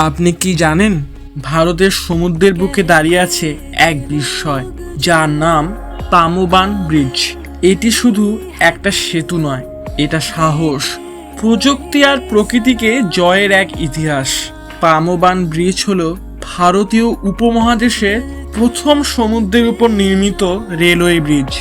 আপনি কি জানেন ভারতের সমুদ্রের বুকে দাঁড়িয়ে আছে এক বিস্ময় যার নাম পামোবান ব্রিজ। এটি শুধু একটা সেতু নয়, এটা সাহস, প্রযুক্তি আর প্রকৃতিকে জয়ের এক ইতিহাস। পামোবান ব্রিজ হলো ভারতীয় উপমহাদেশের প্রথম সমুদ্রের উপর নির্মিত রেলওয়ে ব্রিজ।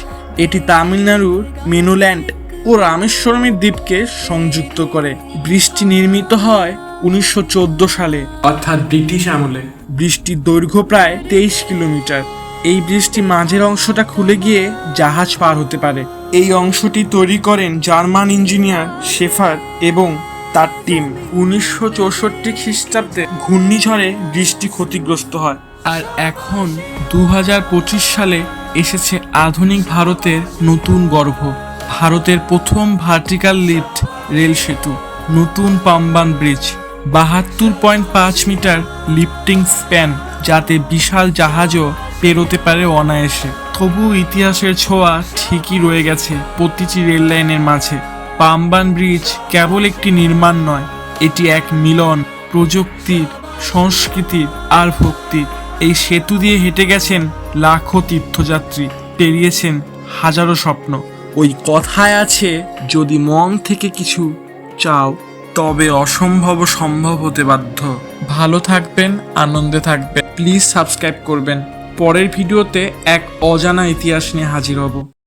এটি তামিলনাড়ুর মেনুল্যান্ড ও রামেশ্বরমের দ্বীপকে সংযুক্ত করে। ব্রিজটি নির্মিত হয় 1914 সালে, অর্থাৎ ব্রিটিশ আমলে। ব্রিজটির দৈর্ঘ্য প্রায় 23 কিলোমিটার। এই ব্রিজটি মাঝের অংশটা খুলে গিয়ে জাহাজ পার হতে পারে। এই অংশটি তৈরি করেন জার্মান ইঞ্জিনিয়ার শেফার এবং তার টিম। 1964 খ্রিস্টাব্দে ঘূর্ণিঝড়ে ব্রিজটি ক্ষতিগ্রস্ত হয়। আর এখন 2025 সালে এসেছে আধুনিক ভারতের নতুন গর্ব, ভারতের প্রথম ভার্টিক্যাল লিফট রেল সেতু, নতুন Pamban bridge. 72.5 metre lifting span, যাতে বিশাল জাহাজও পেরোতে পারে অনায়াসে। তবু ইতিহাসের ছোঁয়া ঠিকই রয়ে গেছে প্রতিটি রেল লাইনের মাঝে। পামবান ব্রিজ কেবল একটি নির্মাণ নয়, এটি এক মিলন প্রযুক্তির, সংস্কৃতির আর ভক্তির। এই সেতু দিয়ে হেঁটে গেছেন লাখো তীর্থযাত্রী, পেরিয়েছেন হাজারো স্বপ্ন। ওই কথায় আছে, যদি মন থেকে কিছু চাও তবে অসম্ভব সম্ভব হতে বাধ্য। ভালো থাকবেন, আনন্দে থাকবেন। প্লিজ সাবস্ক্রাইব করবেন। পরের ভিডিওতে এক অজানা ইতিহাস নিয়ে হাজির হব।